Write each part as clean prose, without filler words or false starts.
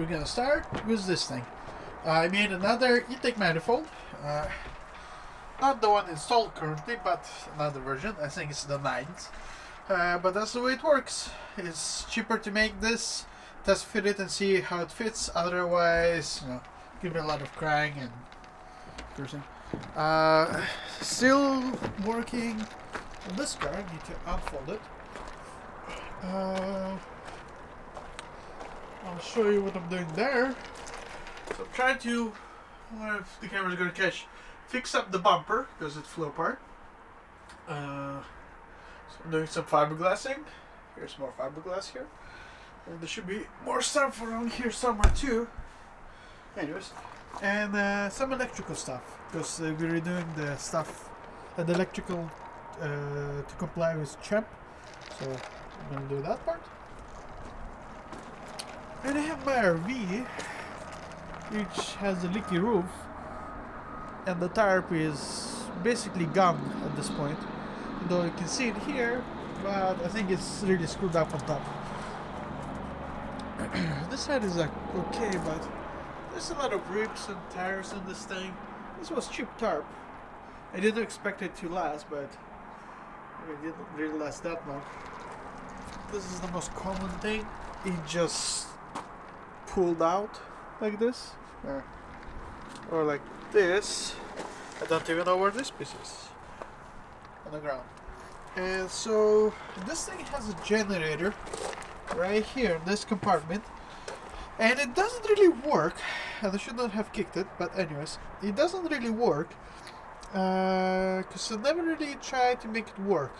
we're gonna start with this thing. I made another intake manifold. Not the one installed currently, but another version. I think it's the 9th. But that's the way it works. It's cheaper to make this, test fit it and see how it fits. Otherwise, give me a lot of crying and cursing. Still working on this car. I need to unfold it. I'll show you what I'm doing there. So I'm trying to, I don't know if the camera's going to catch, fix up the bumper because it flew apart. So I'm doing some fiberglassing. Here's more fiberglass here. And there should be more stuff around here somewhere too. Anyways, and some electrical stuff because we're redoing the stuff, the electrical to comply with CHEP. So I'm going to do that part. And I have my RV, which has a leaky roof, and the tarp is basically gone at this point. Though you can see it here, but I think it's really screwed up on top. This side is like okay, but there's a lot of rips and tires in this thing. This was cheap tarp. I didn't expect it to last, but it didn't really last that long. This is the most common thing. It just pulled out like this, or like this. I don't even know where this piece is on the ground. And so this thing has a generator right here in this compartment, and it doesn't really work. And I should not have kicked it, but anyways, it doesn't really work because I never really tried to make it work.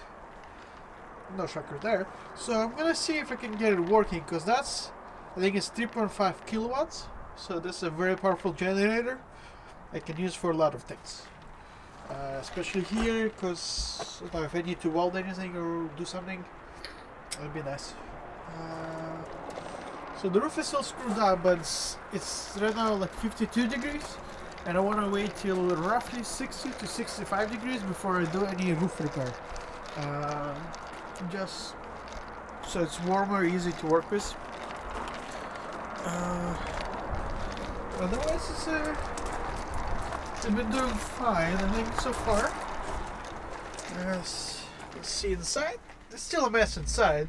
No shocker there. So I'm gonna see if I can get it working, because that's, I think it's 3.5 kilowatts. So this is a very powerful generator I can use for a lot of things. Especially here, because if I need to weld anything or do something, it would be nice. So the roof is still screwed up, but it's right now like 52 degrees. And I want to wait till roughly 60 to 65 degrees before I do any roof repair. Just so it's warmer, easy to work with. Otherwise, it's been doing fine, I think, so far. Let's see inside. There's still a mess inside.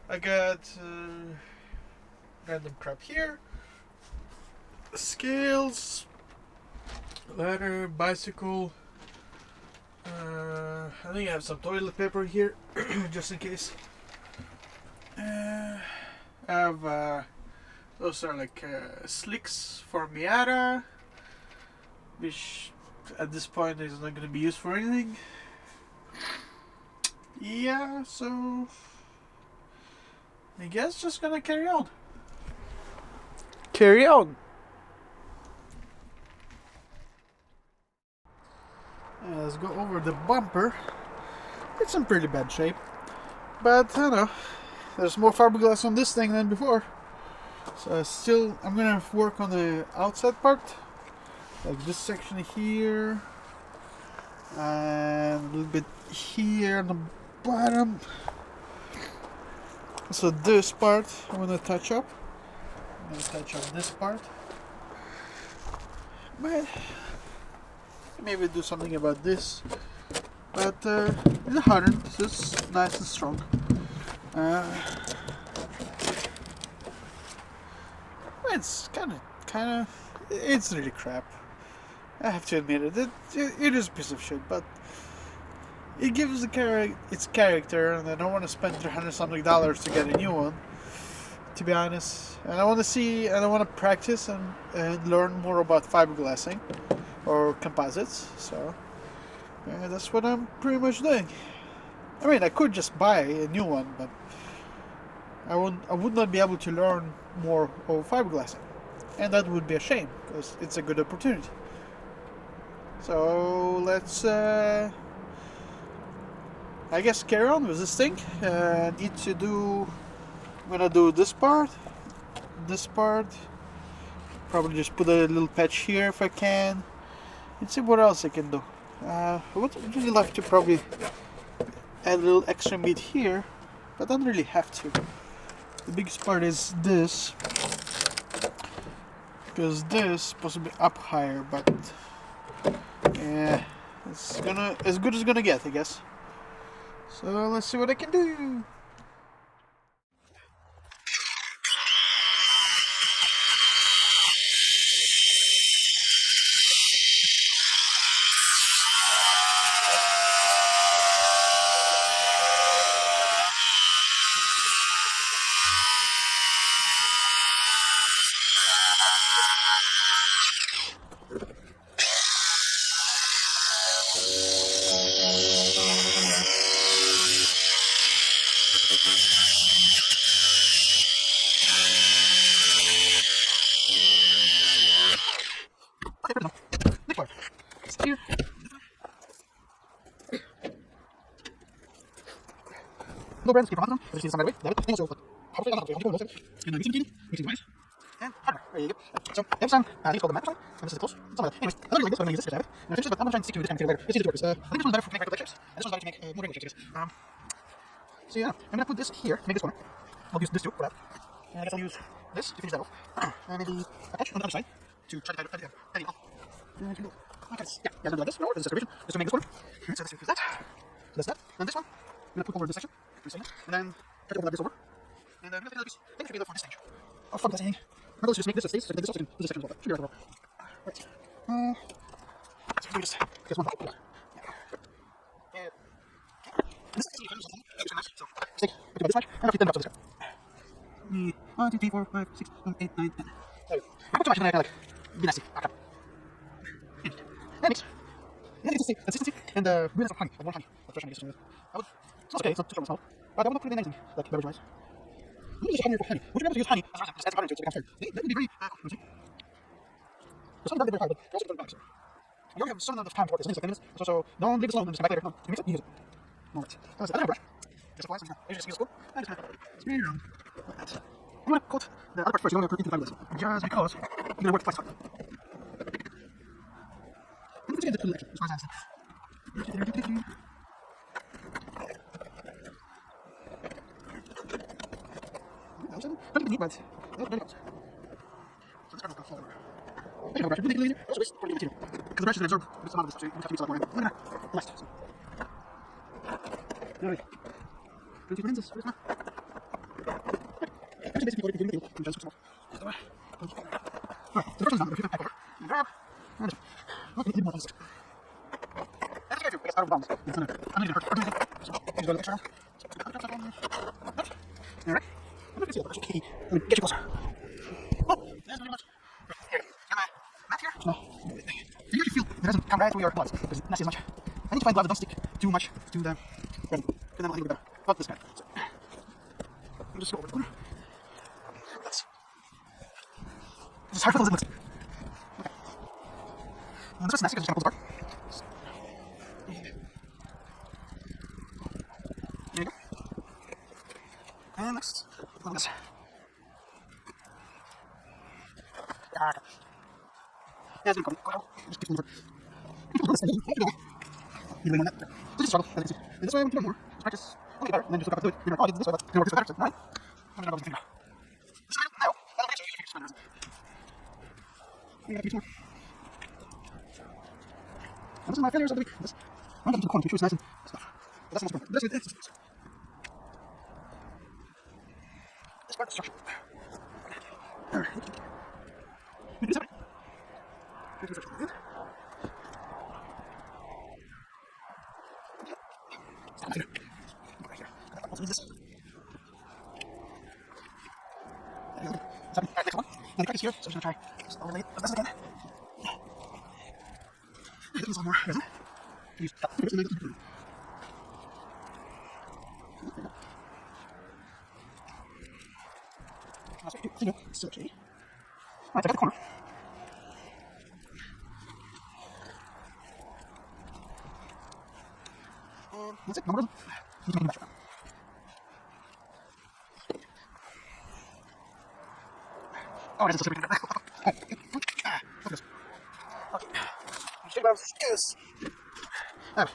I got random crap here. Scales, ladder, bicycle. I think I have some toilet paper here, just in case. I have those are like slicks for Miata, which at this point is not going to be used for anything. Yeah, so I guess just gonna carry on. Carry on. Let's go over the bumper. It's in pretty bad shape, but I don't know. There's more fiberglass on this thing than before. So I'm gonna work on the outside part, like this section here, and a little bit here on the bottom. So this part I'm gonna touch up. I'm gonna touch up this part. But maybe do something about this. But it's a hardened. This is nice and strong. It's kind of, it's really crap. I have to admit it. It is a piece of shit, but it gives the car its character, and I don't want to spend $300-something to get a new one, to be honest. And I want to see, and I want to practice and learn more about fiberglassing or composites. So that's what I'm pretty much doing. I mean, I could just buy a new one, but I would not be able to learn more of fiberglassing, and that would be a shame because it's a good opportunity. So let's I guess carry on with this thing. I'm gonna do this part, probably just put a little patch here if I can, and see what else I can do. I would really like to probably add a little extra meat here, but I don't really have to. The biggest part is this. Because this is supposed to be up higher, but yeah, it's gonna as good as it's gonna get, I guess. So let's see what I can do. Okay, good enough. Next part. Here. No brands, keep on them. Let's see some right away. David, thank you so much. Hopefully, I'm not going to go. And I'm using device. And hardware. There you go. So, every time, these called the microphone. And this is close. Something like that. Anyways, I'm not like this, but I'm going to use this. David. And I finished, but I'm trying to stick to this kind of later. It's easy to work with. I think this one's better for make regular shapes. And this one's better to make more regular shapes, I guess. So, yeah, I'm going to put this here to make this corner. I'll use this too for that. And I guess I'll use this to finish that off. And maybe attach on the other side to try to tie it off. Okay, yeah, I'm going to do like this. No, this is separation. Just to make this corner. So let's use that. So that's that. And this one, I'm going to put over this section. And then try to overlap this over. And I'm going to take this. I think it should be enough for this stage. Oh, fuck that thing. I'm going to just make this a space so I can take this off. This section as well. Should be right over. Right. So let me just get one back. Yeah. This is nice. So, stick. Put about this much. And I'll keep them up to this guy. 1, 2, 3, 4, 5, 6, 7, 8, 9, 10. There we go. Not too much, and I like be nasty. Okay. And mix. And consistency and the weirdness of honey, like more honey. Like fresh honey, just I would. It's okay, it's not too strong as well. But I would not put it in anything, like beverage wise. I'm going to use honey for honey. Would you be able to use honey as a resin? Just add honey to it so it becomes hard. That would be very cool. It's not very hard, but also very back. You only have some amount of time to work this. I think it's like 10 minutes. So don't leave it alone and just come back later. No, you mix it, you use it. Moment. I don't have a brush. Just apply some. I just use a spoon. And just kind of spin it around. Like that. I'm going to coat the other part first. You don't want to put it into the fiberglass. Just because you're going to work twice hard. I'm going to get the collection. As far as I'm saying. Pretty neat, but not very close. So it's kind of fall over. I have a brush. Really easy. Also waste quality material. Because the brush is going to absorb a bit of this, so you have to use a lot more. Look at that. Nice. Alright. Pretty lenses. Where's my? Actually, basically, what you can do is just small. Alright. So the first one's done. If you can pack over, and grab, and just. Not need more lenses. That's okay, I guess out of bounds. I'm not going to hurt. So, just go to the extra. Alright. I'm going to see the brush. Okay. Get you closer. Oh, that's very much. Here. Got my mat here. No. You usually feel it doesn't come right through your gloves because it's not as much. I need to find gloves that don't stick too much to the resin. And then I'll think about not this guy. So, I'll just go over the corner. Let's see. This is hard for those that looks. Okay. And this is nasty because it's going to pull this apart. There you go. And next, look at this. Yeah, okay. Yeah, it's going to come. Just keep moving. People do this thing. You really want that. So just struggle, as you can see. And this way, we can do more. Just practice. Okay, better. And then just look up and do it. You're like, oh, I did this way, but it's going to work this way better. So, right? I'm going to go with the finger. This way, now. I'll make sure you can just I'm going to use more. And this is my failures of the week. This. I'm going to the corner to make sure it's nice and stuff. But that's the most important. This way, this. This part of the structure. Alright. Maybe this way. Good. Stop right here. Right here. I'll use this. Alright, next one. Now the crack is here, so I'm just going to try just overlay it as best as I can. Use a little more resin. Use that. That's okay. Still okay. Alright, check out the corner. That's it, no more resin. Need to make a measure. Oh, it is still pretty good. Alright, look at this. Okay. Shake gloves. Yes. Alright.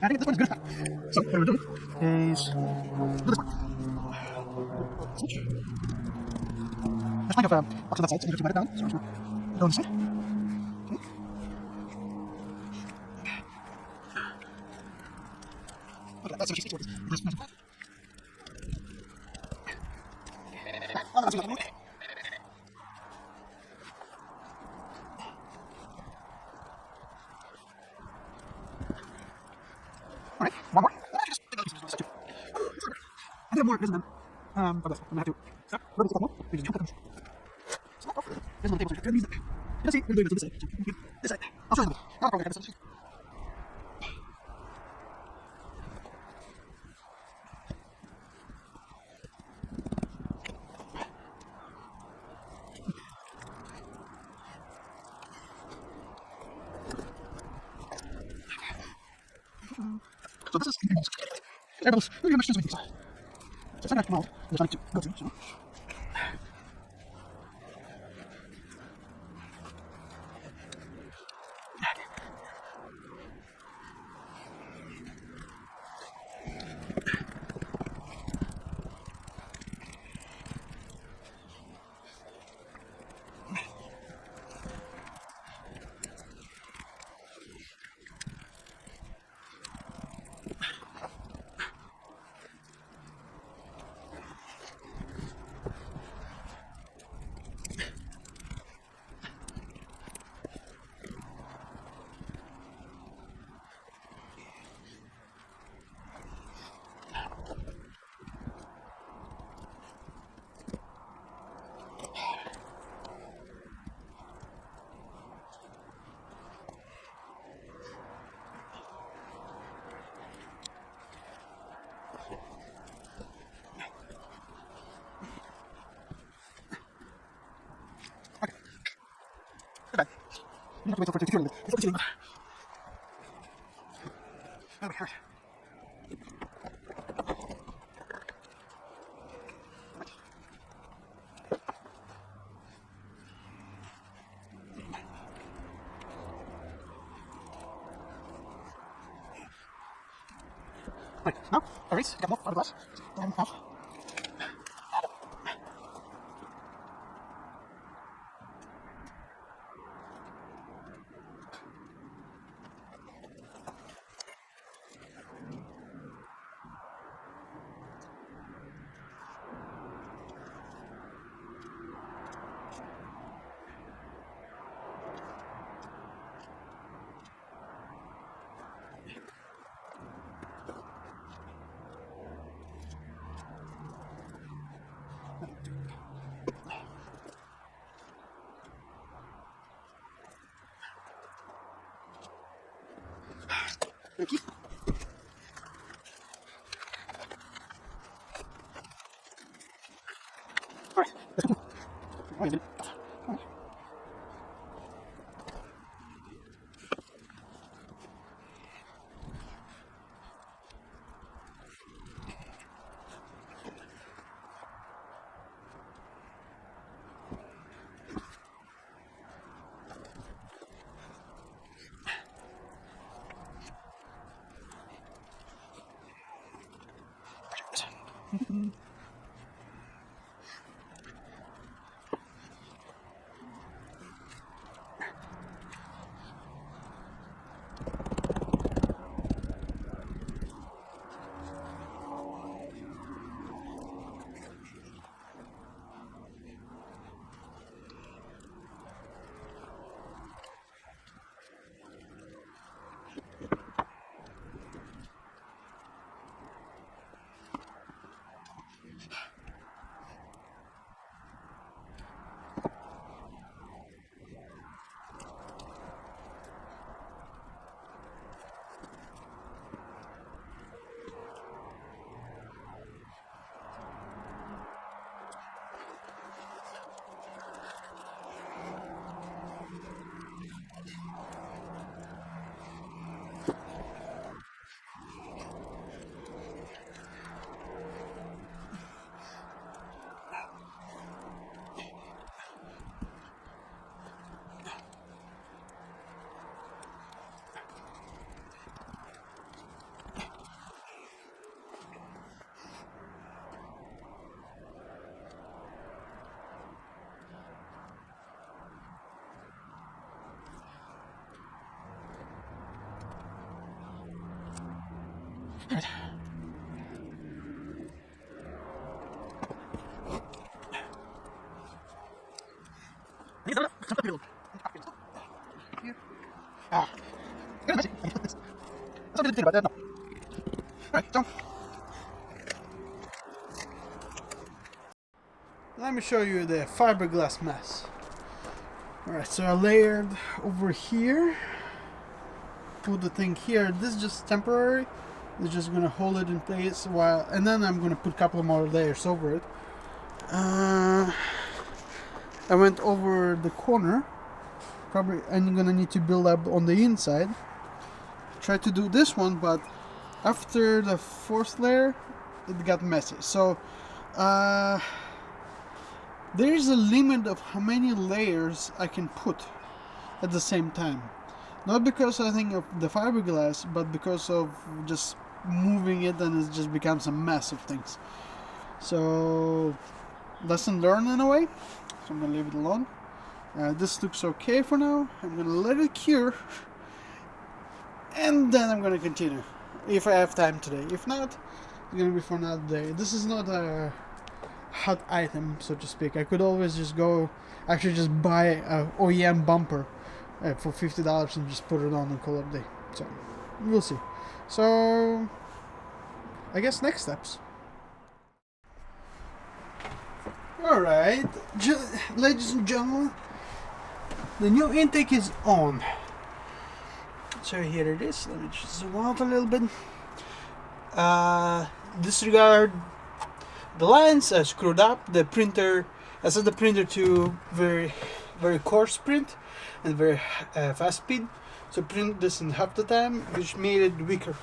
I think this one's good. So what we're doing is do this one. There's kind of box on that side, so you have to write it down. So I'm just gonna go on this side. Okay. Okay, that's actually what it is. That's nice. Alright, one more. I think more, isn't it? But I'm gonna have to stop. Let me stop more. We just jump it. Stop. There's no table. Let's see, we're doing it on this side. This side. I'll show you. I'll probably have this. So this is everyone's really much with these. So it's not going to come out. There's nothing to go through. So. Goodbye. You have to wait for it to cure a little bit. It's not chilling. Okay, alright. Right, now, erase, get them off out of the glass. And off. Thank you. Alright, let's go. Alright, then. Alright. Alright. Ah. That's something to think about that, no. Alright, so. Let me show you the fiberglass mess. Alright, so I layered over here. Put the thing here. This is just temporary. It's just gonna hold it in place while, and then I'm gonna put a couple more layers over it. I went over the corner. Probably I'm gonna need to build up on the inside. Try to do this one, but after the fourth layer, it got messy. So there is a limit of how many layers I can put at the same time. Not because I think of the fiberglass, but because of just moving it, and it just becomes a mess of things. So, lesson learned in a way. So I'm gonna leave it alone. This looks okay for now. I'm gonna let it cure, and then I'm gonna continue if I have time today. If not, it's gonna be for another day. This is not a hot item, so to speak. I could always just go, actually just buy a OEM bumper for $50 and just put it on and call it a day. So we'll see. So I guess next steps. Alright, ladies and gentlemen, the new intake is on. So here it is. Let me just zoom out a little bit. Disregard the lines. I screwed up the printer. I set the printer to very coarse print and very fast speed. So print this in half the time, which made it weaker.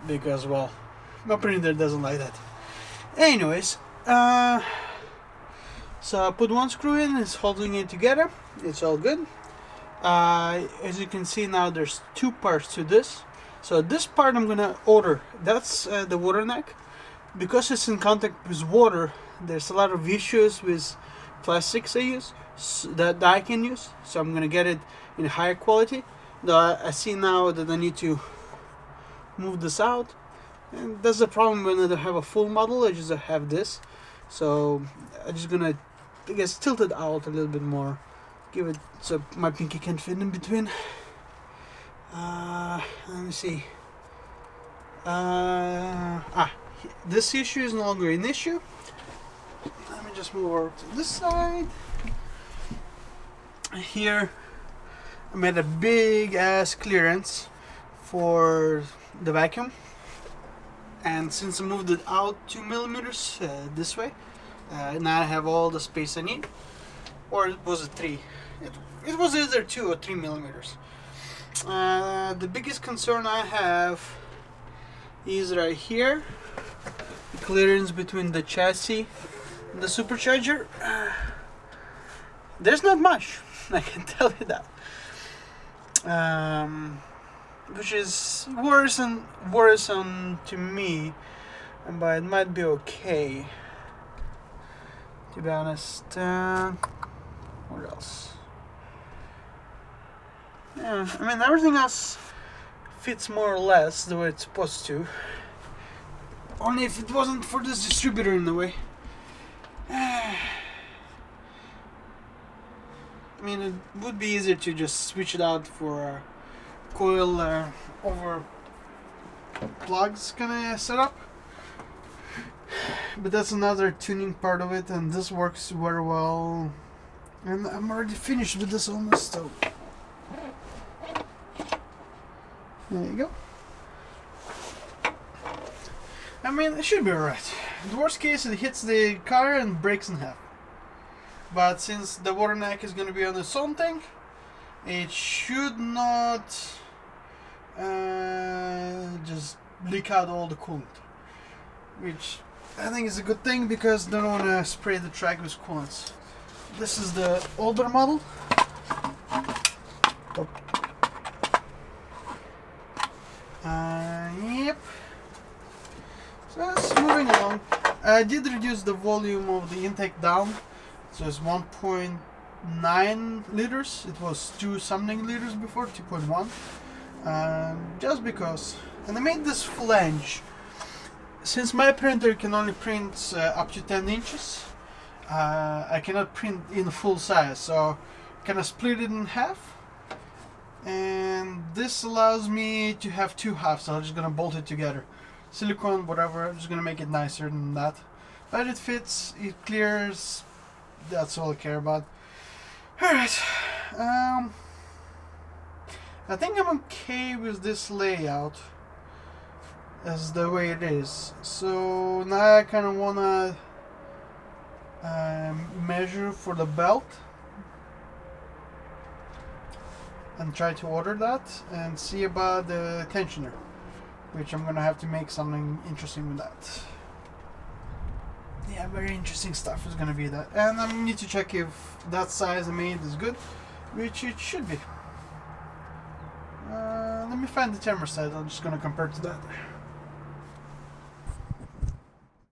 Because, well, my printer doesn't like that. Anyways, so I put one screw in, it's holding it together. It's all good. As you can see now, there's two parts to this. So this part I'm gonna order. That's the water neck. Because it's in contact with water, there's a lot of issues with plastics I use that I can use. So I'm gonna get it in higher quality. Though I see now that I need to move this out, and that's the problem when I don't have a full model. I just have this. So I'm just gonna, I guess, tilt it out a little bit more, give it so my pinky can fit in between. Let me see. This issue is no longer an issue. Let me just move over to this side. Here I made a big ass clearance for the vacuum, and since I moved it out 2 millimeters this way, now I have all the space I need. Or was it 3? It was either 2 or 3 millimeters. The biggest concern I have is right here, the clearance between the chassis and the supercharger. There's not much, I can tell you that. Which is worrisome to me, but it might be okay, to be honest. What else? Yeah, I mean, everything else fits more or less the way it's supposed to. Only if it wasn't for this distributor in the way. I mean, it would be easier to just switch it out for a coil over plugs kind of setup. But that's another tuning part of it, and this works very well. And I'm already finished with this almost, so there you go. I mean, it should be alright. In the worst case, it hits the car and breaks in half. But since the water neck is going to be on its own thing, it should not just leak out all the coolant. Which I think is a good thing, because I don't want to spray the track with coolants. This is the older model. Oh. Yep. So it's moving along. I did reduce the volume of the intake down. So it's 1.9 liters. It was 2 something liters before, 2.1. Just because And I made this flange. Since my printer can only print up to 10 inches, I cannot print in full size, so I kind of split it in half. And this allows me to have two halves, so I'm just gonna bolt it together. Silicone, whatever, I'm just gonna make it nicer than that. But it fits, it clears, that's all I care about. Alright, I think I'm okay with this layout as the way it is. So now I kind of wanna measure for the belt and try to order that and see about the tensioner, which I'm gonna have to make something interesting with that. Yeah, very interesting stuff is gonna be that. And I need to check if that size I made is good, which it should be. Let me find the thermostat, I'm just gonna compare to that.